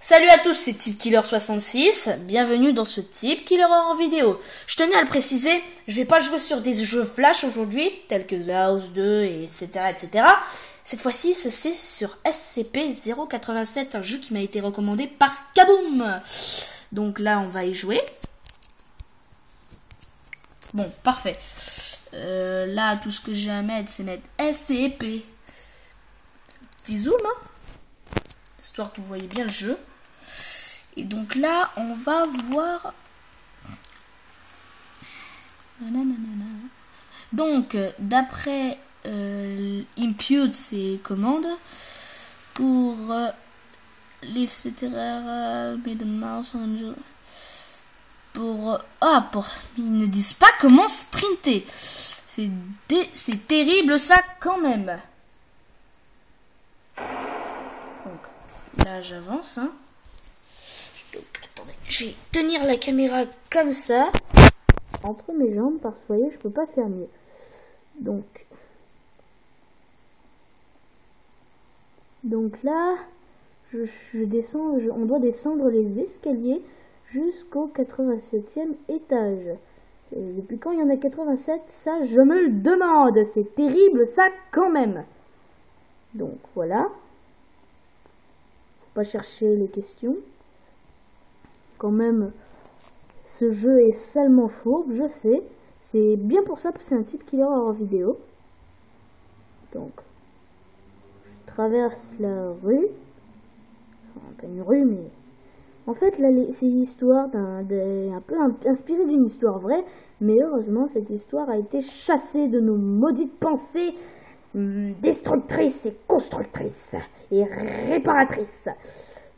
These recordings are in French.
Salut à tous, c'est TipKiller66, bienvenue dans ce TipKiller en vidéo. Je tenais à le préciser, je vais pas jouer sur des jeux flash aujourd'hui, tels que The House 2, etc. etc. Cette fois-ci, c'est sur SCP-087, un jeu qui m'a été recommandé par Kaboom. Donc là, on va y jouer. Bon, parfait. Là, tout ce que j'ai à mettre, c'est mettre SCP. Petit zoom, hein, histoire que vous voyez bien le jeu. Et donc là, on va voir... Donc, d'après Impute, c'est commande pour Live CTRL, Mouse, pour... Ils ne disent pas comment sprinter. C'est terrible ça quand même. Donc, là, j'avance, hein. Donc, attendez, je vais tenir la caméra comme ça, entre mes jambes, parce que vous voyez, je peux pas faire mieux. Donc là, je descends, on doit descendre les escaliers jusqu'au 87e étage. Et depuis quand il y en a 87, ça, je me le demande. C'est terrible, ça, quand même. Donc, voilà. Faut pas chercher les questions. Quand même, ce jeu est salement fourbe, je sais. C'est bien pour ça que c'est un TipKiller en vidéo. Donc, je traverse la rue. Enfin, pas une rue, mais... En fait, là, c'est l'histoire un peu inspirée d'une histoire vraie. Mais heureusement, cette histoire a été chassée de nos maudites pensées destructrices et constructrices et réparatrices.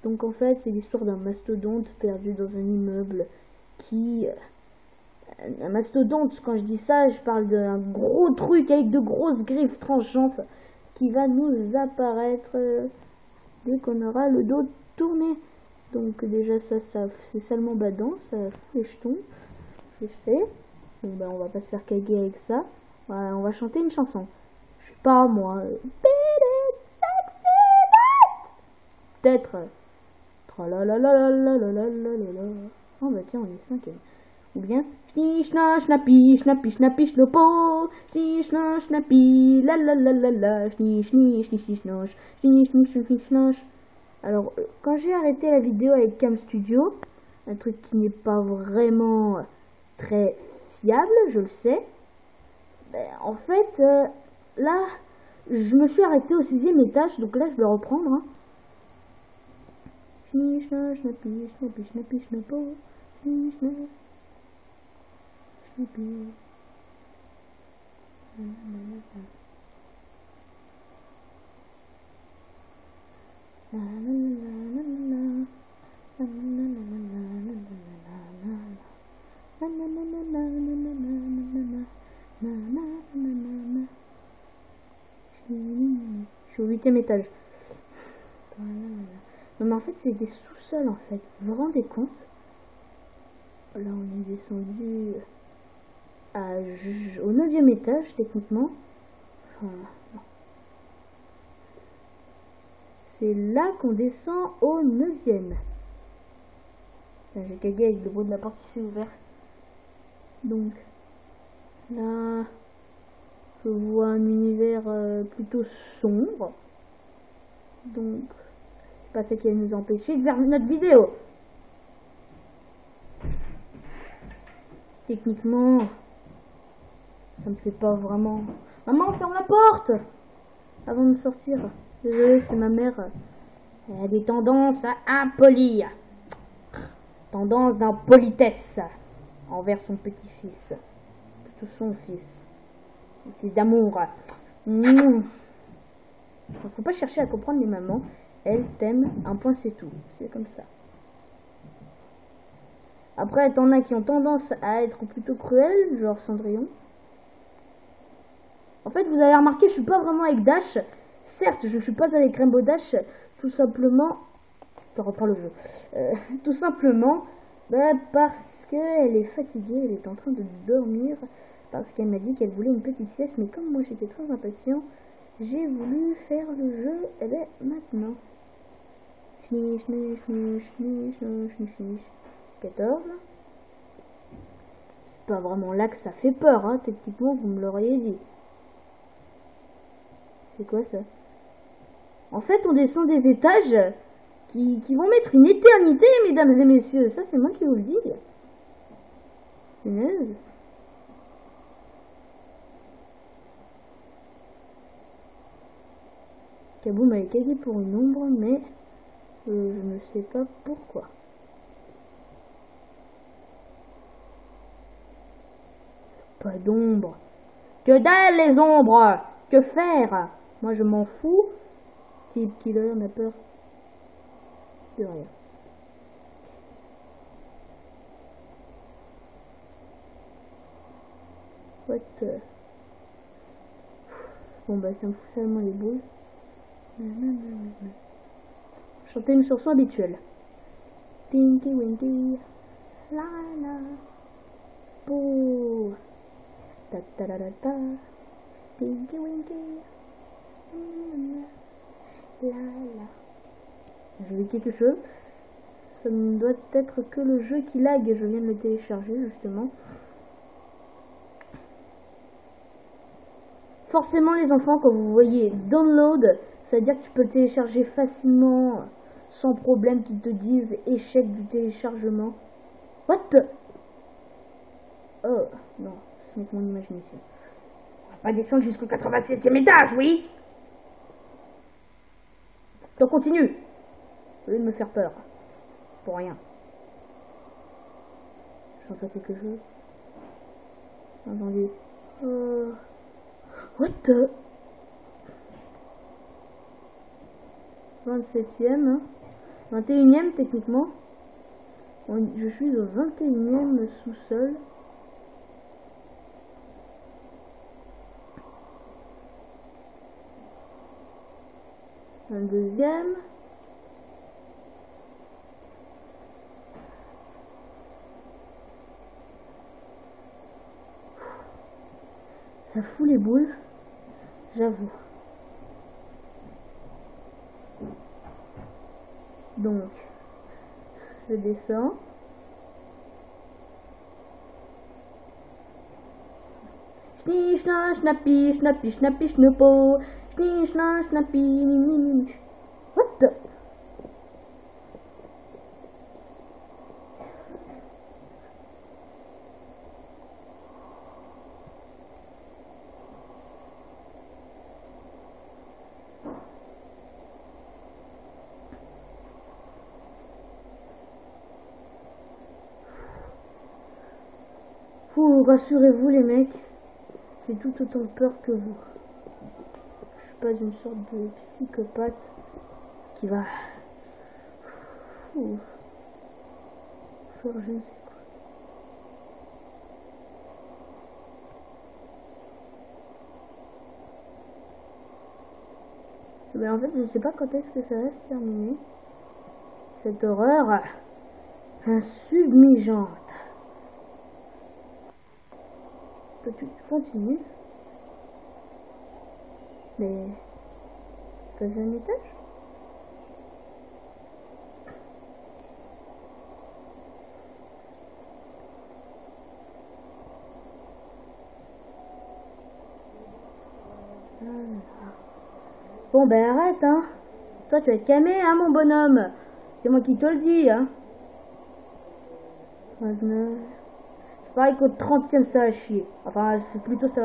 Donc en fait, c'est l'histoire d'un mastodonte perdu dans un immeuble qui... Un mastodonte, quand je dis ça, je parle d'un gros truc avec de grosses griffes tranchantes qui va nous apparaître dès qu'on aura le dos tourné. Donc déjà, ça c'est salement badant, ça fout les jetons, je sais. Donc ben, on va pas se faire caguer avec ça. Voilà, on va chanter une chanson. Je sais pas moi... Peut-être... Oh bah tiens, on est cinquième. Ou bien schna schnapi schnapi schnapi schnopo schna schnapi la la la la la schni schni schni schni schnoch schni schni schni schnoch. Alors quand j'ai arrêté la vidéo avec Cam Studio, un truc qui n'est pas vraiment très fiable, je le sais, ben, en fait là je me suis arrêté au 6e étage, donc là je vais reprendre, hein. Schni schna schnapi schnapi schnapi schnopo schni schna schnapi. Je suis au 8e étage. Non mais en fait c'est des sous-sols en fait, vous vous rendez compte? Là on est descendu au 9e étage techniquement. Enfin, c'est là qu'on descend au 9e. J'ai cagué avec le bruit de la porte qui s'est ouverte. Donc là je vois un univers plutôt sombre. Donc pas ça qui va nous empêcher de faire notre vidéo. Techniquement, ça me fait pas vraiment... Maman, ferme la porte avant de sortir. Désolée, c'est ma mère. Elle a des tendances impolies. Tendance d'impolitesse envers son petit-fils. Plutôt son fils. Son fils d'amour. Faut pas chercher à comprendre les mamans. Elle t'aime, un point c'est tout. C'est comme ça. Après, t'en as qui ont tendance à être plutôt cruels, genre Cendrillon. En fait, vous avez remarqué, je suis pas vraiment avec Dash. Certes, je ne suis pas avec Rainbow Dash, tout simplement... Je reprends le jeu. Tout simplement, bah, parce qu'elle est fatiguée, elle est en train de dormir. Parce qu'elle m'a dit qu'elle voulait une petite sieste, mais comme moi j'étais très impatient, j'ai voulu faire le jeu, maintenant. Schniche, schniche, schniche, schniche, schniche, schniche. 14. C'est pas vraiment là que ça fait peur, hein, techniquement, vous me l'auriez dit. C'est quoi ça? En fait, on descend des étages qui vont mettre une éternité, mesdames et messieurs. Ça, c'est moi qui vous le dis. Punaise. Kabou m'avait cagué pour une ombre, mais je ne sais pas pourquoi. Pas d'ombre. Que dalle les ombres! Que faire? Moi je m'en fous. Type killer, on a peur de rien. What? Bon bah ça me fout seulement les boules. Chanter une chanson habituelle. Tinky Winky, la la, bouh, ta ta ta ta ta, Tinky Winky, la la. J'ai vu quelque chose. Ça ne doit être que le jeu qui lag et je viens de le télécharger justement. Forcément les enfants, quand vous voyez download, ça veut dire que tu peux le télécharger facilement, sans problème qu'ils te disent échec du téléchargement. What the... Oh, non, ce n'est que mon imagination. On va pas descendre jusqu'au 87e étage, oui? Donc continue. Au lieu de me faire peur. Pour rien. J'entends quelque chose. J'ai entendu... What the... 27e, hein. 21e techniquement. Je suis au 21e sous-sol. Un deuxième. Ça fout les boules, j'avoue. Donc, je descends. Schnie, schna, schnappi, schnappi, schnappi, schnuppo. Schnie, schna, schnappi, ni, ni, ni. What the... Rassurez-vous les mecs, j'ai tout autant peur que vous. Je suis pas une sorte de psychopathe qui va faire je ne sais quoi. Mais en fait je ne sais pas quand est-ce que ça va se terminer. Cette horreur insubmigeante. Toi tu continues. Mais t'as vu un étage? Bon ben arrête hein. Toi tu vas te calmer hein mon bonhomme. C'est moi qui te le dis hein. 29. C'est pareil qu'au 30e ça va chier. Enfin c'est plutôt ça.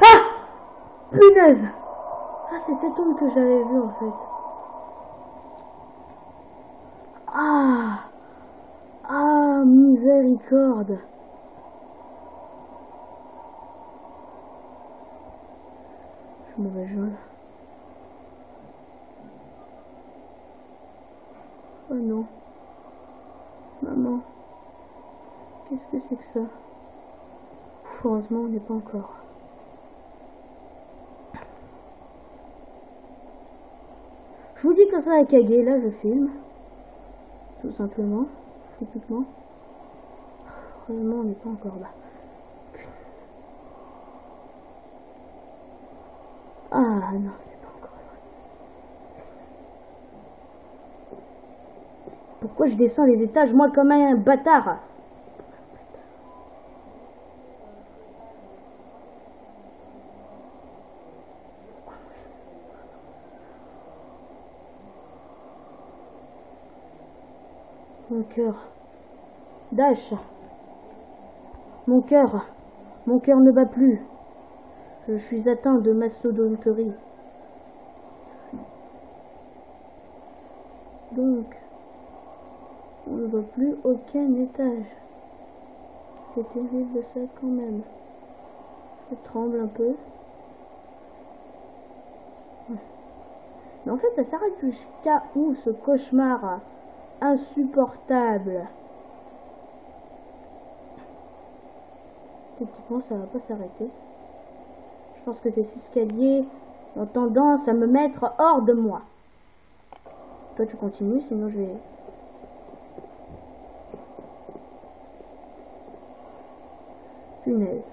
Ah! Punaise! Ah c'est cette ombre que j'avais vue en fait. Ah! Ah miséricorde! Je suis mauvais jaune. Oh non. Maman. Qu'est-ce que c'est que ça? Heureusement, on n'est pas encore. Je vous dis que ça a cagué, là je filme. Tout simplement. Typiquement. Heureusement, on n'est pas encore là. Ah non, c'est pas encore vrai. Pourquoi je descends les étages, moi, comme un bâtard? Mon cœur. Dash. Mon cœur ne bat plus. Je suis atteint de mastodonterie. Donc, on ne voit plus aucun étage. C'est terrible ça quand même. Je tremble un peu. Mais en fait, ça s'arrête jusqu'à où ce cauchemar insupportable? Techniquement, ça va pas s'arrêter. Je pense que ces escaliers ont tendance à me mettre hors de moi. Toi, tu continues, sinon je vais... Punaise.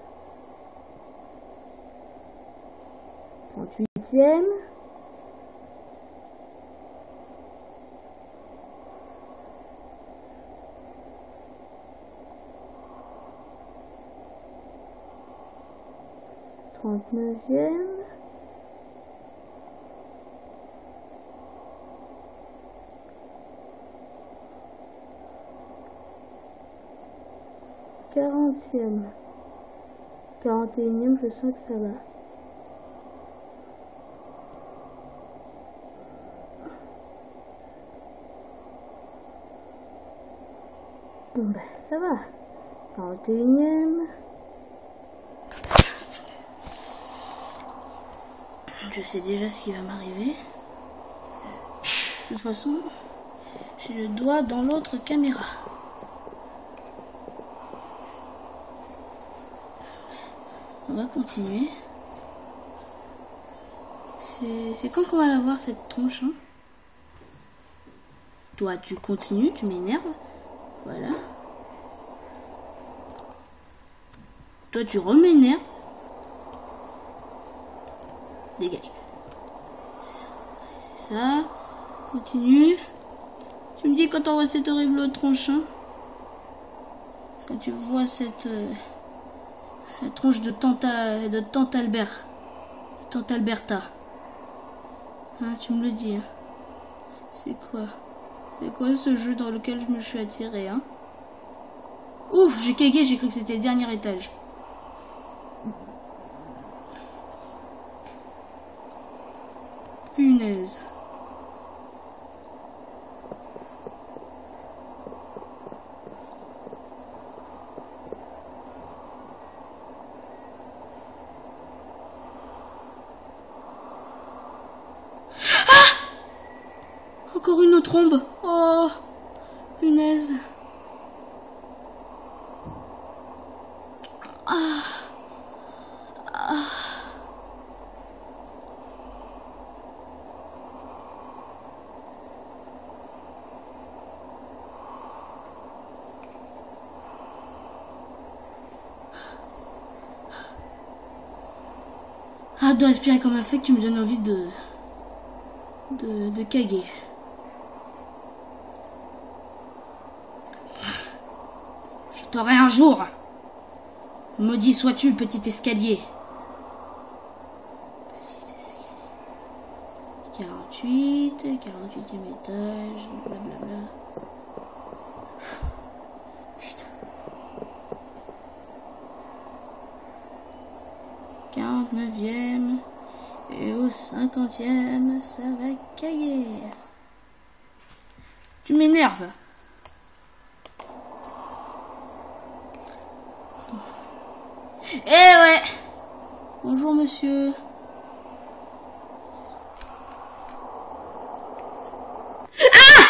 38e. Trente-neuvième. Quarantième. 41e, je sens que ça va. Bon ben, ça va. 41e. Je sais déjà ce qui va m'arriver. De toute façon, j'ai le doigt dans l'autre caméra. On va continuer. C'est quand qu'on va la voir cette tronche, hein? Toi, tu continues, tu m'énerves. Voilà. Toi, tu rem'énerves. Dégage. C'est ça. Continue. Tu me dis quand on voit cette horrible tronche, hein? Quand tu vois cette... la tronche de tante Albert. Tante Alberta. Hein, tu me le dis. Hein. C'est quoi? C'est quoi ce jeu dans lequel je me suis attiré, hein? Ouf, j'ai cagué, j'ai cru que c'était le dernier étage. Punaise. Encore une autre trombe. Oh, punaise. Ah. Ah. Ah, de respirer comme un fait que tu me donnes envie de caguer. Je t'aurai un jour. Maudit sois-tu, petit escalier. 48e étage, blablabla. Putain. 49e. Et au 50e, ça va cailler. Tu m'énerves. Eh ouais. Bonjour monsieur. Ah!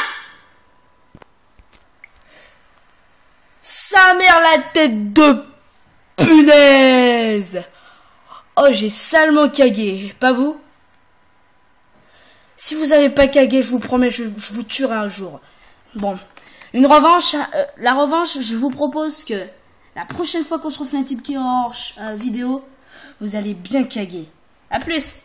Sa mère la tête de punaise. Oh, j'ai salement cagué, pas vous? Si vous avez pas cagué, je vous promets, je vous tuerai un jour. Bon, une revanche, la revanche, je vous propose que la prochaine fois qu'on se refait un type qui orange vidéo, vous allez bien caguer. À plus!